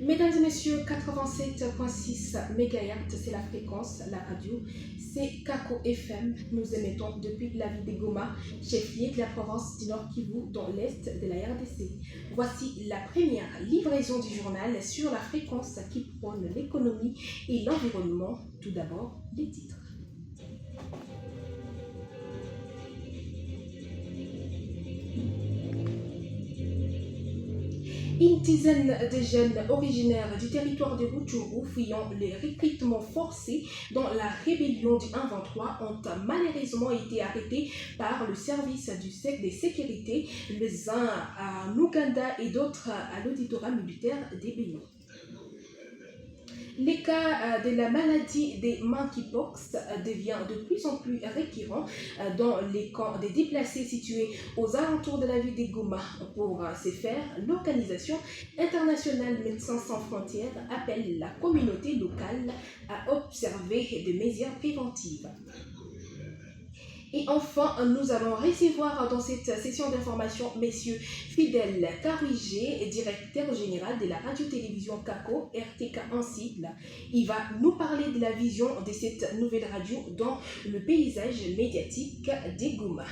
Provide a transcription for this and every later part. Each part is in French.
Mesdames et messieurs, 87.6 MHz, c'est la fréquence, la radio, c'est Kako FM. Nous émettons depuis la ville de Goma, chef-lieu de la province du Nord Kivu, dans l'est de la RDC. Voici la première livraison du journal sur la fréquence qui prône l'économie et l'environnement. Tout d'abord, les titres. Une dizaine de jeunes originaires du territoire de Rutshuru fuyant les recrutements forcés dans la rébellion du 1-23 ont malheureusement été arrêtés par le service des sécurités, les uns en Ouganda et d'autres à l'auditorat militaire des Bénin. Les cas de la maladie des monkeypox devient de plus en plus récurrent dans les camps des déplacés situés aux alentours de la ville de Goma. Pour ce faire, l'Organisation internationale Médecins sans frontières appelle la communauté locale à observer des mesures préventives. Et enfin, nous allons recevoir dans cette session d'information messieurs Fidel Karouigé, directeur général de la radio-télévision Kako, RTK en cible. Il va nous parler de la vision de cette nouvelle radio dans le paysage médiatique des Goma.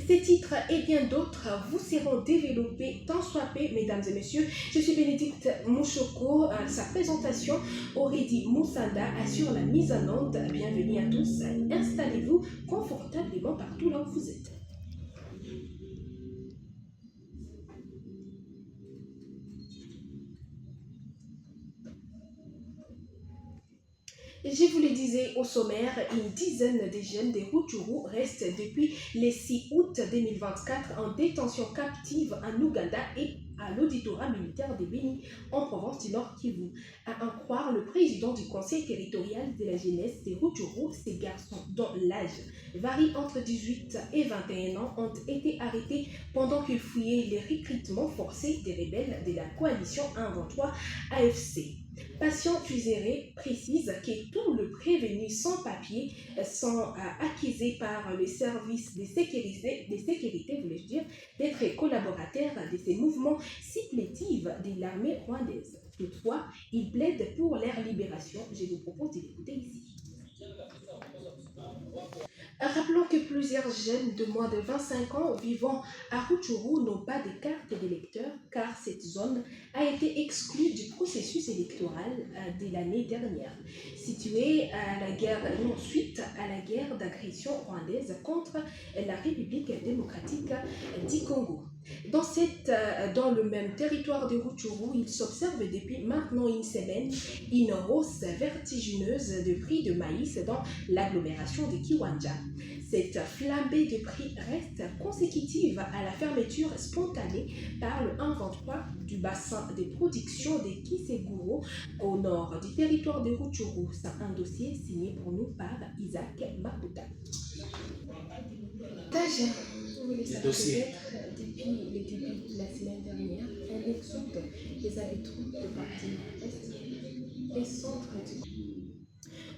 Ces titres et bien d'autres vous seront développés tant soit peu, mesdames et messieurs. Je suis Bénédicte Mouchoko. Sa présentation, Aurélie Moussanda assure la mise en onde. Bienvenue à tous. Installez-vous confortablement partout là où vous êtes. Je vous le disais au sommaire, une dizaine de jeunes de Rutshuru restent depuis le 6 août 2024 en détention captive en Ouganda et à l'auditorat militaire de Béni en province du Nord Kivu. À en croire le président du conseil territorial de la jeunesse de Rutshuru, ces garçons dont l'âge varie entre 18 et 21 ans ont été arrêtés pendant qu'ils fouillaient les recrutements forcés des rebelles de la coalition 1-23 AFC. Patient Tuzéré précise que tous les prévenus sans papier sont accusés par le service de sécurité voulais-je dire, d'être collaborateurs de ces mouvements supplétifs de l'armée rwandaise. Toutefois, ils plaident pour leur libération. Je vous propose de l'écouter ici. Rappelons que plusieurs jeunes de moins de 25 ans vivant à Rutshuru n'ont pas de carte d'électeur car cette zone a été exclue du processus électoral de l'année dernière, située suite à la guerre d'agression rwandaise contre la République démocratique du Congo. Dans le même territoire de Rutshuru, il s'observe depuis maintenant une semaine une hausse vertigineuse de prix de maïs dans l'agglomération de Kiwanja. Cette flambée de prix reste consécutive à la fermeture spontanée par le 1-23 du bassin de production de Kiseguro au nord du territoire de Rutshuru. C'est un dossier signé pour nous par Isaac Makuta. Vous le savez peut-être, depuis le début de la semaine dernière, un exode des habitants de partie est et centre du...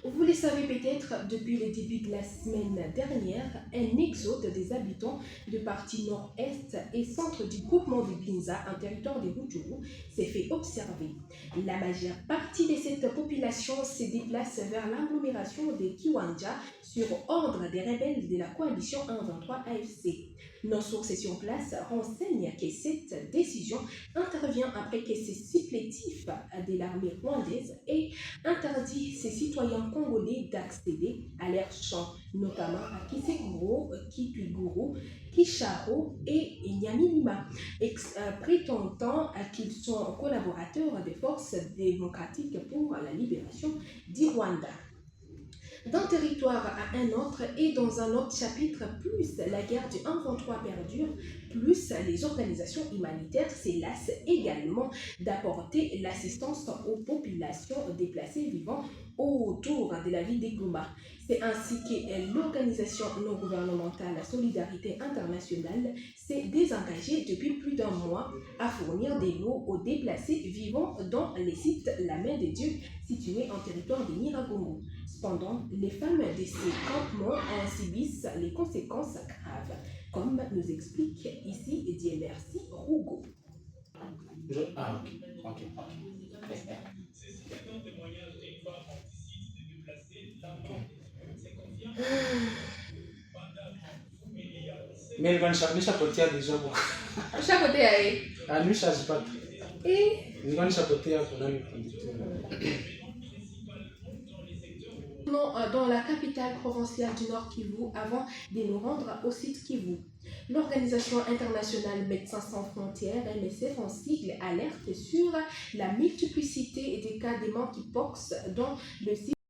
Vous le savez peut-être, depuis le début de la semaine dernière, un exode des habitants de partie nord-est et centre du groupement de Binza, un territoire de Rutshuru, s'est fait observer. La majeure partie de cette population se déplace vers l'agglomération de Kiwanja sur ordre des rebelles de la coalition 1-23 AFC. Nos sources sur place renseignent que cette décision intervient après que ces supplétifs de l'armée rwandaise aient interdit ses citoyens congolais d'accéder à leurs champs, notamment à Kiseguro, Kitwiguru, Kisharo et Nyamilima, prétendant qu'ils sont collaborateurs des forces démocratiques pour la libération du Rwanda. D'un territoire à un autre et dans un autre chapitre, plus la guerre du 1-23 perdure, plus les organisations humanitaires s'élassent également d'apporter l'assistance aux populations déplacées vivant autour de la ville de Goma. C'est ainsi que l'organisation non gouvernementale Solidarité internationale s'est désengagée depuis plus d'un mois à fournir des lots aux déplacés vivant dans les sites La Main de Dieu situés en territoire de Nyiragongo. Cependant, les femmes de ces campements en subissent les conséquences graves, comme nous explique ici Dieu merci Rougo. Ah, ok. Ok. Mais il va chapoter déjà beaucoup. Chapeauté aye. Ah, lui, charge pas. Et Il va chapoter à ton ami conducteur. dans la capitale provinciale du Nord Kivu avant de nous rendre au site Kivu. L'Organisation internationale Médecins sans frontières, MSF en sigle, alerte sur la multiplicité des cas de monkeypox dans le site